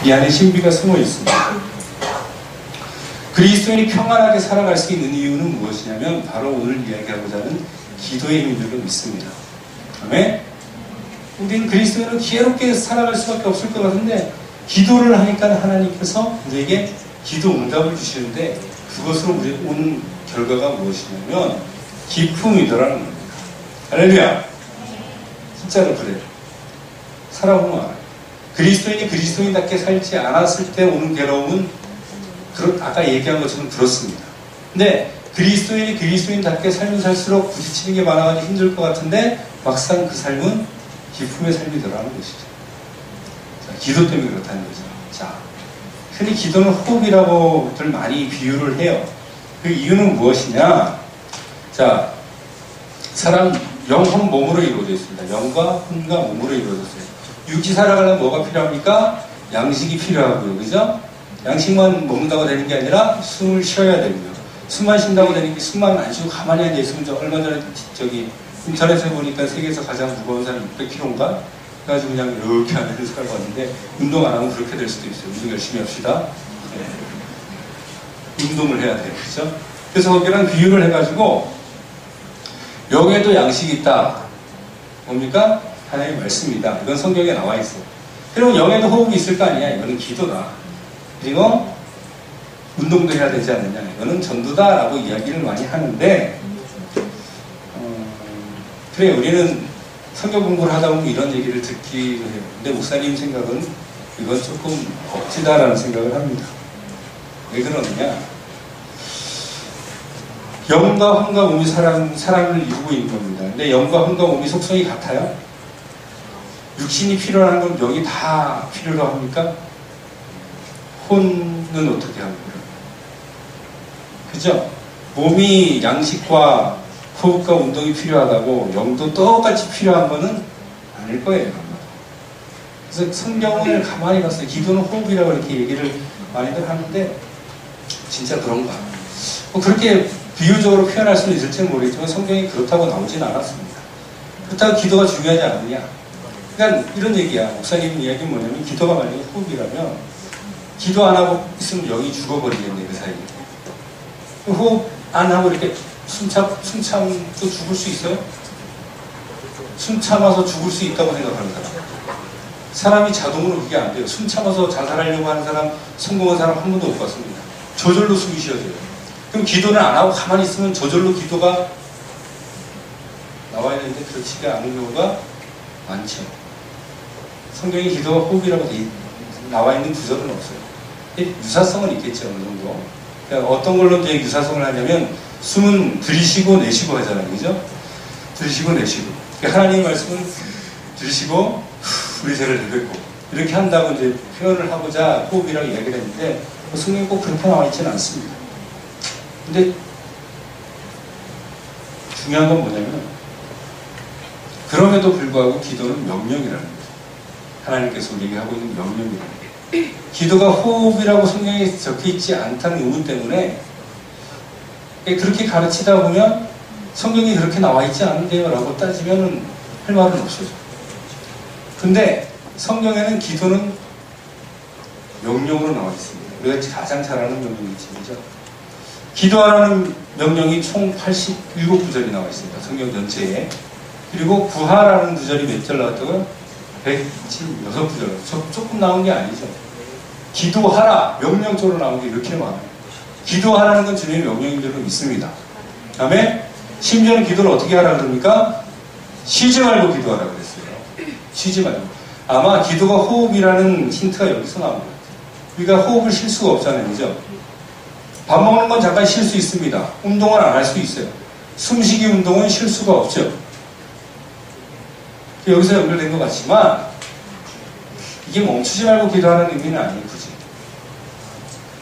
이 안에 신비가 숨어 있습니다. 그리스도인이 평안하게 살아갈 수 있는 이유는 무엇이냐면 바로 오늘 이야기하고자 하는 기도의 힘인 줄로 믿습니다. 아멘? 우리는 그리스도인은 기회롭게 살아갈 수밖에 없을 것 같은데 기도를 하니까 하나님께서 우리에게 기도 응답을 주시는데 그것으로 우리 오는 결과가 무엇이냐면 기쁨이더라는 겁니다. 할렐루야! 진짜로 그래요. 살아보면 알아요. 그리스도인이 그리스도인답게 살지 않았을 때 오는 괴로움은 아까 얘기한 것처럼 그렇습니다. 근데 그리스도인이 그리스도인답게 살면 살수록 부딪히는 게 많아가지고 힘들 것 같은데 막상 그 삶은 기쁨의 삶이더라는 것이죠. 자, 기도 때문에 그렇다는 거죠. 자, 흔히 기도는 호흡이라고들 많이 비유를 해요. 그 이유는 무엇이냐? 자, 사람 영혼 몸으로 이루어져 있습니다. 영과 혼과 몸으로 이루어졌어요. 육지 살아가려면 뭐가 필요합니까? 양식이 필요하고요. 그죠? 양식만 먹는다고 되는 게 아니라 숨을 쉬어야 되고요. 숨만 쉰다고 되는 게 숨만 안 쉬고 가만히 앉아있으면 얼마 전에 인터넷에 보니까 세계에서 가장 무거운 사람이 600kg인가? 그래가지고 그냥 이렇게 하면서 헬스를 봤는데 운동 안 하면 그렇게 될 수도 있어요. 운동 열심히 합시다. 네. 운동을 해야 돼요. 그죠? 그래서 거기랑 비유를 해가지고 영에도 양식이 있다. 뭡니까? 하나님의 말씀이다. 이건 성경에 나와 있어요. 그럼 영에도 호흡이 있을 거 아니야? 이거는 기도다. 그리고 운동도 해야 되지 않느냐? 이거는 전도다라고 이야기를 많이 하는데 그래 우리는 성경 공부를 하다 보면 이런 얘기를 듣기도 해요. 근데 목사님 생각은 이건 조금 억지다라는 생각을 합니다. 왜 그러느냐? 영과 혼과 몸이 사람을 이루고 있는 겁니다. 근데 영과 혼과 몸이 속성이 같아요? 육신이 필요한 건 영이 다 필요로 합니까? 혼은 어떻게 합니까? 그죠? 몸이 양식과 호흡과 운동이 필요하다고 영도 똑같이 필요한 거는 아닐 거예요. 그래서 성경을 가만히 봤어요. 기도는 호흡이라고 이렇게 얘기를 많이들 하는데 진짜 그런가? 뭐 그렇게 비유적으로 표현할 수는 있을지는 모르겠지만 성경이 그렇다고 나오진 않았습니다. 그렇다고 기도가 중요하지 않느냐? 그러니까 이런 얘기야. 목사님 이야기는 뭐냐면 기도가 만약에 호흡이라면 기도 안 하고 있으면 영이 죽어버리겠네 그 사이에. 호흡 안 하고 이렇게 숨 참도 죽을 수 있어요? 숨 참아서 죽을 수 있다고 생각하는 사람. 사람이 자동으로 그게 안 돼요. 숨 참아서 자살하려고 하는 사람, 성공한 사람 한 번도 못 봤습니다. 저절로 숨이 쉬어져요. 그럼 기도를 안 하고 가만히 있으면 저절로 기도가 나와야 되는데 그렇지가 않은 경우가 많죠. 성경에 기도가 호흡이라고 나와 있는 구절은 없어요. 유사성은 있겠죠, 어느 정도. 그러니까 어떤 걸로 이제 유사성을 하냐면 숨은 들이쉬고 내쉬고 하잖아요, 그죠? 들이쉬고 내쉬고. 그러니까 하나님의 말씀은 들이쉬고 우리 죄를 내뱉고 이렇게 한다고 이제 표현을 하고자 호흡이라고 이야기를 했는데 성경에 꼭 그렇게 나와 있지는 않습니다. 근데 중요한 건 뭐냐면 그럼에도 불구하고 기도는 명령이라는 거죠. 하나님께서 우리에게 하고 있는 명령이라는 거죠. 기도가 호흡이라고 성경에 적혀있지 않다는 의문 때문에 그렇게 가르치다 보면 성경이 그렇게 나와 있지 않은데요 라고 따지면 할 말은 없어요. 근데 성경에는 기도는 명령으로 나와 있습니다. 우리가 가장 잘 아는 명령이지, 그죠? 기도하라는 명령이 총 87구절이 나와 있습니다. 성경 전체에. 그리고 구하라는 구절이 몇 절 나왔다고요? 116구절. 조금 나온 게 아니죠. 기도하라! 명령적으로 나온 게 이렇게 많아요. 기도하라는 건 주님의 명령인 줄로 믿습니다. 다음에 심지어는 기도를 어떻게 하라 그럽니까? 쉬지 말고 기도하라 그랬어요. 쉬지 말고. 아마 기도가 호흡이라는 힌트가 여기서 나온 것 같아요. 우리가 호흡을 쉴 수가 없잖아요. 그죠? 밥 먹는 건 잠깐 쉴 수 있습니다. 운동은 안 할 수 있어요. 숨쉬기 운동은 쉴 수가 없죠. 여기서 연결된 것 같지만 이게 멈추지 말고 기도하는 의미는 아니에요. 굳이.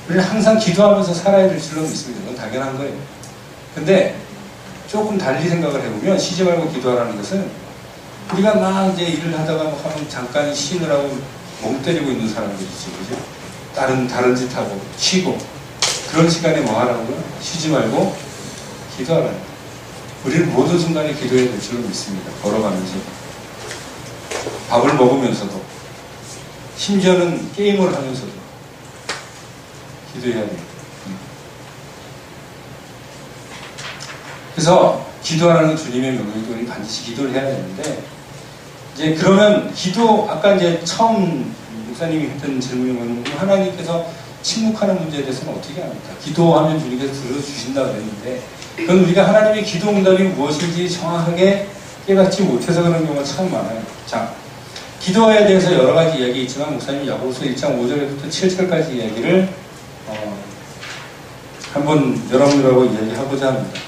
우리는 항상 기도하면서 살아야 될 줄로 믿습니다. 그건 당연한 거예요. 근데 조금 달리 생각을 해보면 쉬지 말고 기도하라는 것은 우리가 막 이제 일을 하다가 하면 잠깐 쉬느라고 멍 때리고 있는 사람들이 있죠. 그죠? 다른 짓 하고 쉬고 그런 시간에 뭐 하라고요? 쉬지 말고 기도하라는 거예요. 우리는 모든 순간에 기도해야 될 줄로 믿습니다. 걸어가면서 밥을 먹으면서도 심지어는 게임을 하면서도 기도해야 돼요. 그래서 기도하는 주님의 명령도 우리 반드시 기도를 해야 되는데, 이제 그러면 기도, 아까 이제 처음 목사님이 했던 질문이 뭐냐면, 하나님께서 침묵하는 문제에 대해서는 어떻게 합니까? 기도하면 주님께서 들어주신다고 그랬는데, 그건 우리가 하나님의 기도 응답이 무엇인지 정확하게 깨닫지 못해서 그런 경우가 참 많아요. 자, 기도에 대해서 여러 가지 이야기 있지만, 목사님이 야고보서 1장 5절부터 7절까지 이야기를 한번 여러분들하고 이야기하고자 합니다.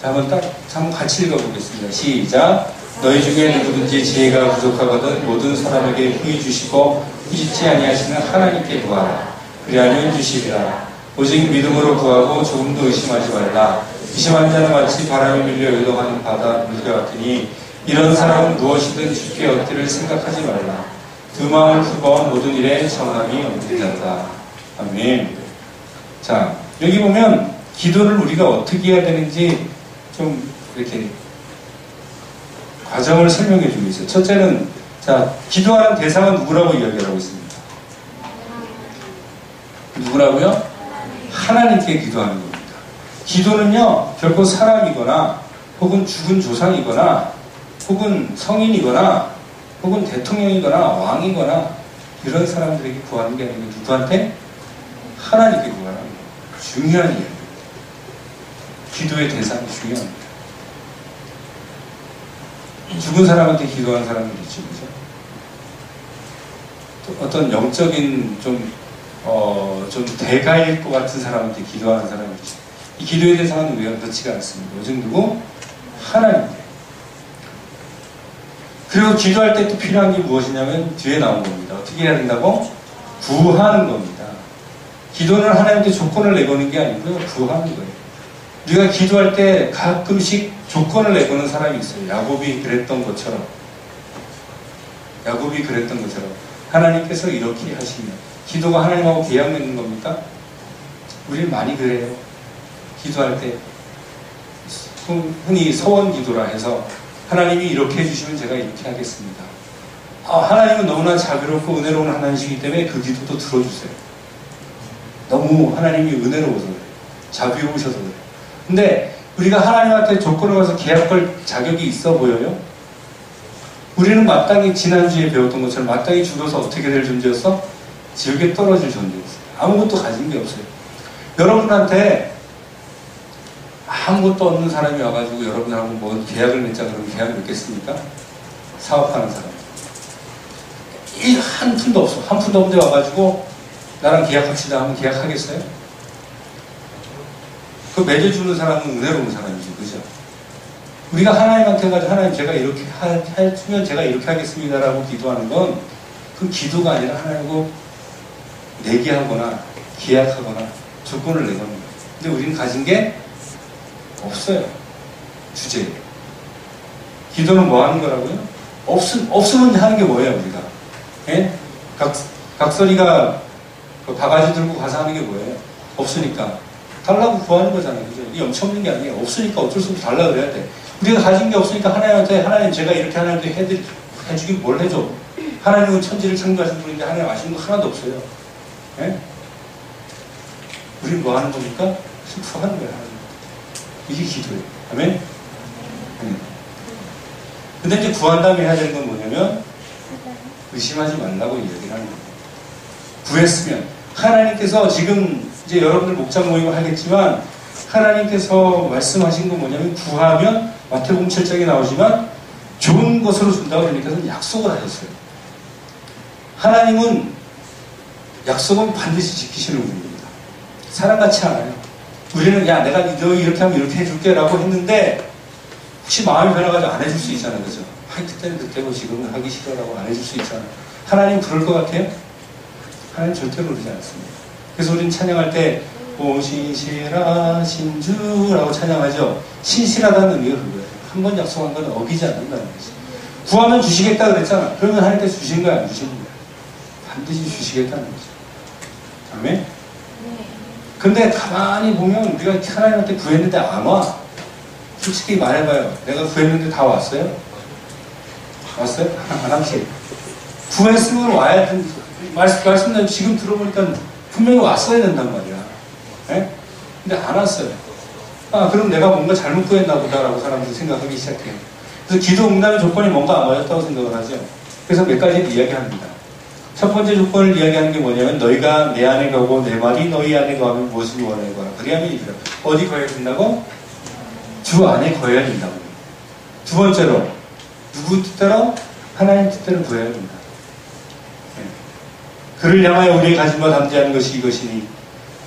자, 한번 같이 읽어보겠습니다. 시작. 너희 중에 누구든지 지혜가 부족하거든 모든 사람에게 후히 주시고 후지치 아니하시는 하나님께 구하라. 그리하면 주시리라. 오직 믿음으로 구하고 조금도 의심하지 말라. 의심한 자는 마치 바람에 밀려 요동하는 바다 물과 같으니 이런 사람은 무엇이든 주께 얻기를 생각하지 말라. 그 마음을 품어 모든 일에 정함이 없는 자다. 아멘. 자, 여기 보면 기도를 우리가 어떻게 해야 되는지 좀 이렇게 과정을 설명해 주고 있어요. 첫째는, 자, 기도하는 대상은 누구라고 이야기를 하고 있습니다. 누구라고요? 하나님께 기도하는 겁니다. 기도는요, 결코 사람이거나 혹은 죽은 조상이거나 혹은 성인이거나 혹은 대통령이거나 왕이거나 이런 사람들에게 구하는 게 아니고 누구한테? 하나님께 구하는 거예요. 중요한 이야기입니다. 기도의 대상이 중요합니다. 죽은 사람한테 기도하는 사람들이 있죠, 그죠? 또 어떤 영적인 좀 대가일 것 같은 사람한테 기도하는 사람이 있죠. 이 기도의 대상은 우리가 그렇지가 않습니다. 오직 누구? 하나님께. 그리고 기도할 때 또 필요한 게 무엇이냐면 뒤에 나온 겁니다. 어떻게 해야 된다고? 구하는 겁니다. 기도는 하나님께 조건을 내거는 게 아니고요, 구하는 거예요. 우리가 기도할 때 가끔씩 조건을 내거는 사람이 있어요. 야곱이 그랬던 것처럼. 하나님께서 이렇게 하시면. 기도가 하나님하고 계약 맺는 겁니까? 우리는 많이 그래요. 기도할 때 흔히 서원 기도라 해서 하나님이 이렇게 해주시면 제가 이렇게 하겠습니다. 하나님은 너무나 자비롭고 은혜로운 하나님이시기 때문에 그 기도도 들어주세요. 너무 하나님이 은혜로워서 그래요. 자비로우셔서 그래요. 근데 우리가 하나님한테 조건을 가서 계약할 자격이 있어 보여요? 우리는 마땅히 지난주에 배웠던 것처럼 마땅히 죽어서 어떻게 될 존재였어? 지옥에 떨어질 존재였어요. 아무것도 가진 게 없어요. 여러분한테 아무것도 없는 사람이 와가지고 여러분하고 뭐 계약을 맺자 그러면 계약을 맺겠습니까? 사업하는 사람. 한 푼도 없어. 한 푼도 없는데 와가지고 나랑 계약합시다 하면 계약하겠어요? 그 맺어주는 사람은 은혜로운 사람이죠. 그죠? 우리가 하나님한테 가지고 하나님 제가 이렇게 해주면 제가 이렇게 하겠습니다라고 기도하는 건 그 기도가 아니라 하나님하고 내기하거나 계약하거나 조건을 내거는 거예요. 근데 우리는 가진 게 없어요. 주제에. 기도는 뭐 하는 거라고요? 없으면 하는 게 뭐예요, 우리가? 예? 각설이가 그 바가지 들고 가서 하는 게 뭐예요? 없으니까. 달라고 구하는 거잖아요. 그죠? 이게 엄청 없는 게 아니에요. 없으니까 어쩔 수 없이 달라고 그래야 돼. 우리가 가진 게 없으니까 하나님한테, 하나님 제가 이렇게 하나님한테 해주긴 뭘 해줘? 하나님은 천지를 창조하신 분인데 하나님 아시는 거 하나도 없어요. 예? 우리는 뭐 하는 겁니까? 슬퍼하는 거예요. 이게 기도예요. 아멘? 근데 이제 구한 다음에 해야 되는 건 뭐냐면 의심하지 말라고 이야기를 하는 거예요. 구했으면 하나님께서 지금 이제 여러분들 목장 모임을 하겠지만 하나님께서 말씀하신 건 뭐냐면 구하면 마태복음 7장에 나오지만 좋은 것으로 준다고 그러니까 약속을 하셨어요. 하나님은 약속은 반드시 지키시는 분입니다. 사람같이 않아요. 우리는 야 내가 너 이렇게 하면 이렇게 해줄게 라고 했는데 혹시 마음이 변해가지고 안 해줄 수 있잖아요. 그죠? 그때는 그때고 지금은 하기 싫어라고 안 해줄 수 있잖아요. 하나님 그럴 것 같아요? 하나님 절대로 그러지 않습니다. 그래서 우리는 찬양할 때 오 신실하신 주라고 찬양하죠. 신실하다는 의미가 그거예요. 한 번 약속한 건 어기지 않는다는 거죠. 구하면 주시겠다 그랬잖아. 그러면 하나님께서 주신 거야, 안 주신 거야? 반드시 주시겠다는 거죠. 아멘? 근데 가만히 보면 우리가 하나님한테 구했는데 안 와. 솔직히 말해봐요. 내가 구했는데 다 왔어요? 왔어요? 안 왔지? 구했으면 와야 말씀 지금 들어보니까 분명히 왔어야 된단 말이야. 예? 근데 안 왔어요. 아, 그럼 내가 뭔가 잘못 구했나 보다라고 사람들이 생각하기 시작해요. 그래서 기도 응답의 조건이 뭔가 안 맞았다고 생각을 하죠. 그래서 몇 가지를 이야기합니다. 첫 번째 조건을 이야기하는 게 뭐냐면 너희가 내 안에 가고 내 말이 너희 안에 가면 무엇을 원하는 거야. 그리하면 이거야. 어디 거해야 된다고? 주 안에 거해야 된다고. 두 번째로 누구 뜻대로? 하나님 뜻대로 구해야 된다. 네. 그를 향하여 우리의 가진 바 담대하는 것이 이것이니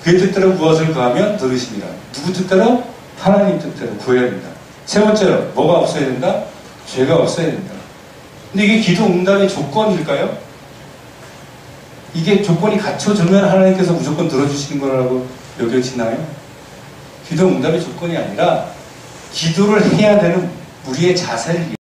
그의 뜻대로 무엇을 구하면 들으십니다. 누구 뜻대로? 하나님 뜻대로 구해야 된다. 세 번째로 뭐가 없어야 된다? 죄가 없어야 된다. 근데 이게 기도 응답의 조건일까요? 이게 조건이 갖춰지면 하나님께서 무조건 들어주시는 거라고 여겨지나요? 기도 응답의 조건이 아니라 기도를 해야 되는 우리의 자세를